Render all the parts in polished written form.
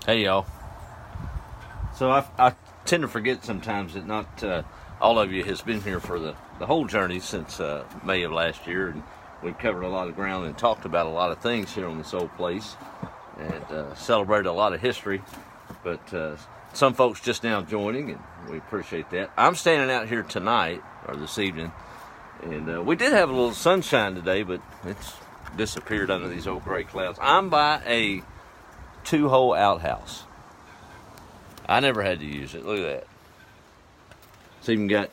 Hey y'all. So I tend to forget sometimes that not all of you has been here for the whole journey since May of last year, and we've covered a lot of ground and talked about a lot of things here on this old place and celebrated a lot of history, but some folks just now joining, and we appreciate that. I'm standing out here tonight, or this evening, and we did have a little sunshine today, but it's disappeared under these old gray clouds. I'm by a two-hole outhouse. I never had to use it. Look at that. It's even got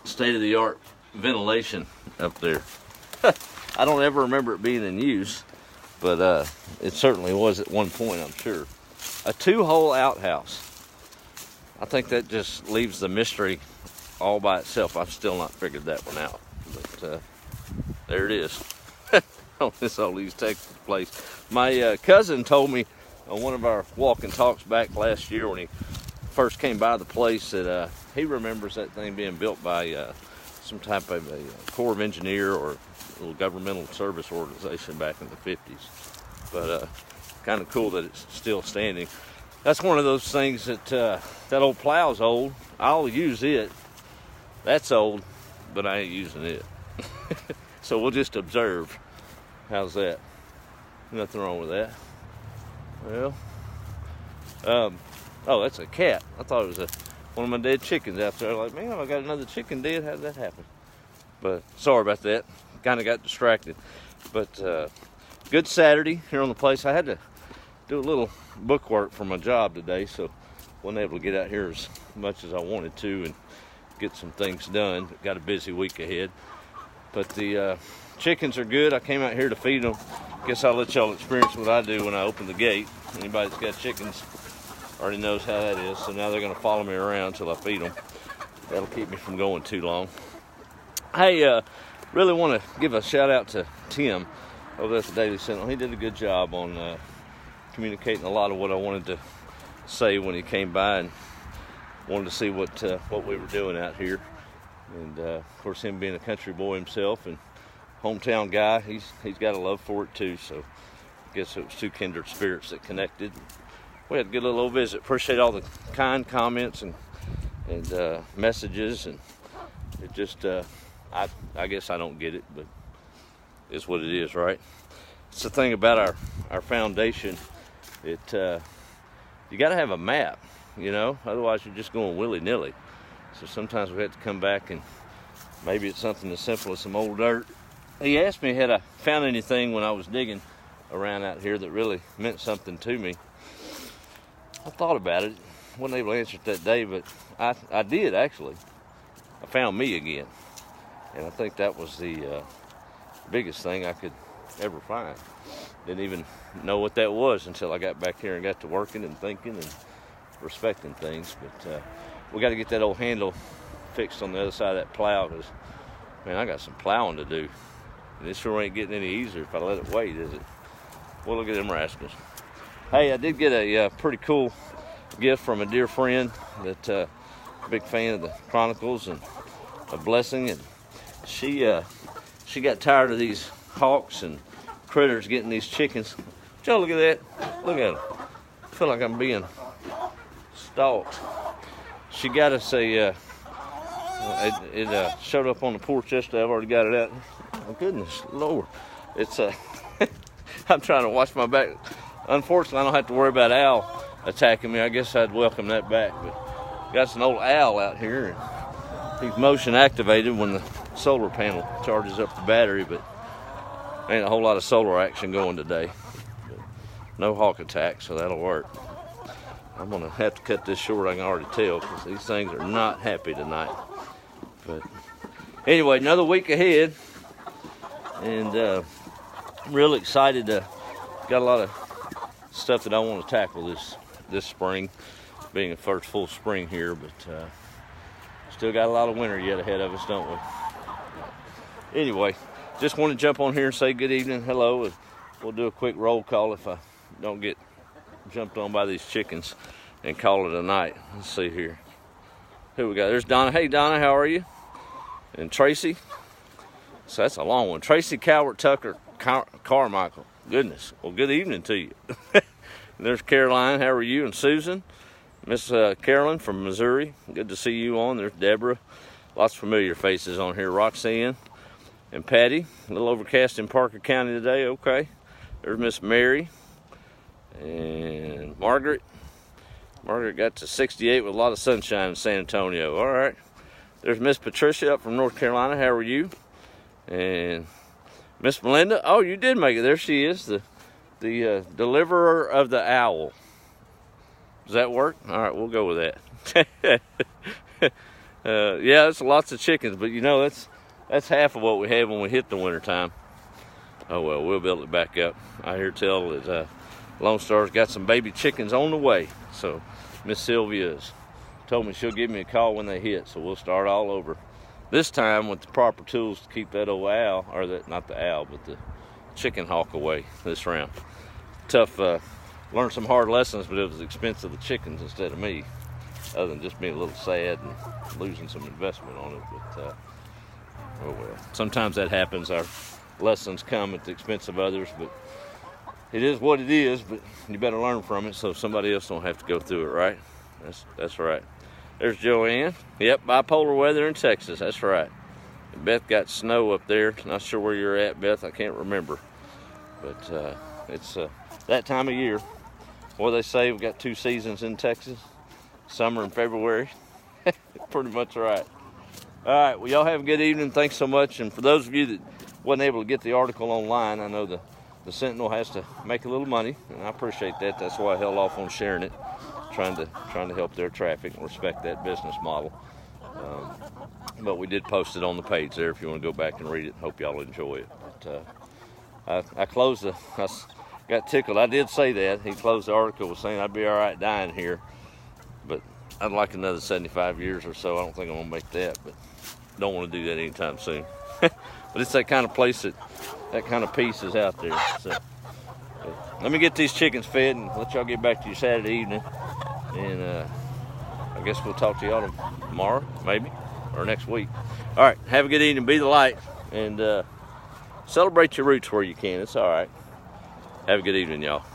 state-of-the-art ventilation up there. I don't ever remember it being in use, but it certainly was at one point, I'm sure. A two-hole outhouse. I think that just leaves the mystery all by itself. I've still not figured that one out, but there it is. On this old East Texas place. My cousin told me on one of our walk and talks back last year when he first came by the place that he remembers that thing being built by some type of a Corps of Engineer or a little governmental service organization back in the 50s. But kind of cool that it's still standing. That's one of those things that that old plow's old. I'll use it. That's old, but I ain't using it. So we'll just observe. How's that? Nothing wrong with that. Well, oh, that's a cat. I thought it was one of my dead chickens out there. Like, man, I got another chicken dead. How did that happen? But sorry about that. Kind of got distracted. But good Saturday here on the place. I had to do a little bookwork for my job today, so wasn't able to get out here as much as I wanted to and get some things done. Got a busy week ahead. But the chickens are good. I came out here to feed them. Guess I'll let y'all experience what I do when I open the gate. Anybody that's got chickens already knows how that is. So now they're going to follow me around until I feed them. That'll keep me from going too long. Hey, really want to give a shout out to Tim over at the Daily Sentinel. He did a good job on communicating a lot of what I wanted to say when he came by and wanted to see what we were doing out here. And of course, him being a country boy himself and hometown guy, he's got a love for it too. So I guess it was two kindred spirits that connected. We had a good little old visit. Appreciate all the kind comments and messages, and it just I guess I don't get it, but it's what it is, right? It's the thing about our foundation. You got to have a map, you know, otherwise you're just going willy-nilly. So sometimes we have to come back, and maybe it's something as simple as some old dirt. He asked me had I found anything when I was digging around out here that really meant something to me. I thought about it. Wasn't able to answer it that day, but I did actually. I found me again. And I think that was the biggest thing I could ever find. Didn't even know what that was until I got back here and got to working and thinking and respecting things. But we got to get that old handle fixed on the other side of that plow, because, man, I got some plowing to do. And this sure ain't getting any easier if I let it wait, is it? Well, look at them rascals. Hey, I did get a pretty cool gift from a dear friend that big fan of the Chronicles and a blessing. And she got tired of these hawks and critters getting these chickens. Y'all look at that. Look at them. I feel like I'm being stalked. She got us it showed up on the porch yesterday. I've already got it out. Oh, goodness Lord. It's I'm trying to watch my back. Unfortunately, I don't have to worry about owl attacking me. I guess I'd welcome that back. But got an old owl out here. He's motion activated when the solar panel charges up the battery, but ain't a whole lot of solar action going today. But no hawk attack, so that'll work. I'm going to have to cut this short, I can already tell, because these things are not happy tonight. But anyway, another week ahead, and I'm really excited. Got a lot of stuff that I want to tackle this spring, being the first full spring here, but still got a lot of winter yet ahead of us, don't we? Anyway, just want to jump on here and say good evening, hello, and we'll do a quick roll call if I don't get jumped on by these chickens and call it a night. Let's see here. Who we got? There's Donna. Hey, Donna, how are you? And Tracy. So that's a long one. Tracy, Calvert, Tucker, Carmichael. Goodness. Well, good evening to you. And there's Caroline. How are you? And Susan. Miss Carolyn from Missouri. Good to see you on. There's Deborah. Lots of familiar faces on here. Roxanne and Patty. A little overcast in Parker County today. Okay. There's Miss Mary and Margaret. Margaret got to 68 with a lot of sunshine in San Antonio. All right. There's Miss Patricia up from North Carolina. How are you? And Miss Melinda. Oh, you did make it. There she is, the deliverer of the owl. Does that work? All right, we'll go with that. Yeah, it's lots of chickens, but you know that's half of what we have when we hit the winter time. Oh well, we'll build it back up. I hear tell that Lone Star's got some baby chickens on the way. So Miss Sylvia's told me she'll give me a call when they hit, so we'll start all over. This time with the proper tools to keep that old owl, or that, not the owl, but the chicken hawk away this round. Tough, learned some hard lessons, but it was expensive the chickens instead of me, other than just being a little sad and losing some investment on it. But, oh well, sometimes that happens. Our lessons come at the expense of others, but it is what it is, but you better learn from it so somebody else don't have to go through it, right? That's right. There's Joanne. Yep, bipolar weather in Texas. That's right. Beth got snow up there. Not sure where you're at, Beth. I can't remember. But it's that time of year. What do they say? We've got 2 seasons in Texas. Summer and February. Pretty much right. All right, well, y'all have a good evening. Thanks so much. And for those of you that wasn't able to get the article online, I know the Sentinel has to make a little money, and I appreciate that. That's why I held off on sharing it. Trying to help their traffic and respect that business model. But we did post it on the page there if you want to go back and read it. Hope y'all enjoy it. But I got tickled. I did say that. He closed the article with saying I'd be all right dying here. But I'd like another 75 years or so. I don't think I'm going to make that, but don't want to do that anytime soon. But it's that kind of place that kind of peace is out there. So let me get these chickens fed and let y'all get back to your Saturday evening. And I guess we'll talk to y'all tomorrow, maybe, or next week. All right, have a good evening. Be the light, and celebrate your roots where you can. It's all right. Have a good evening, y'all.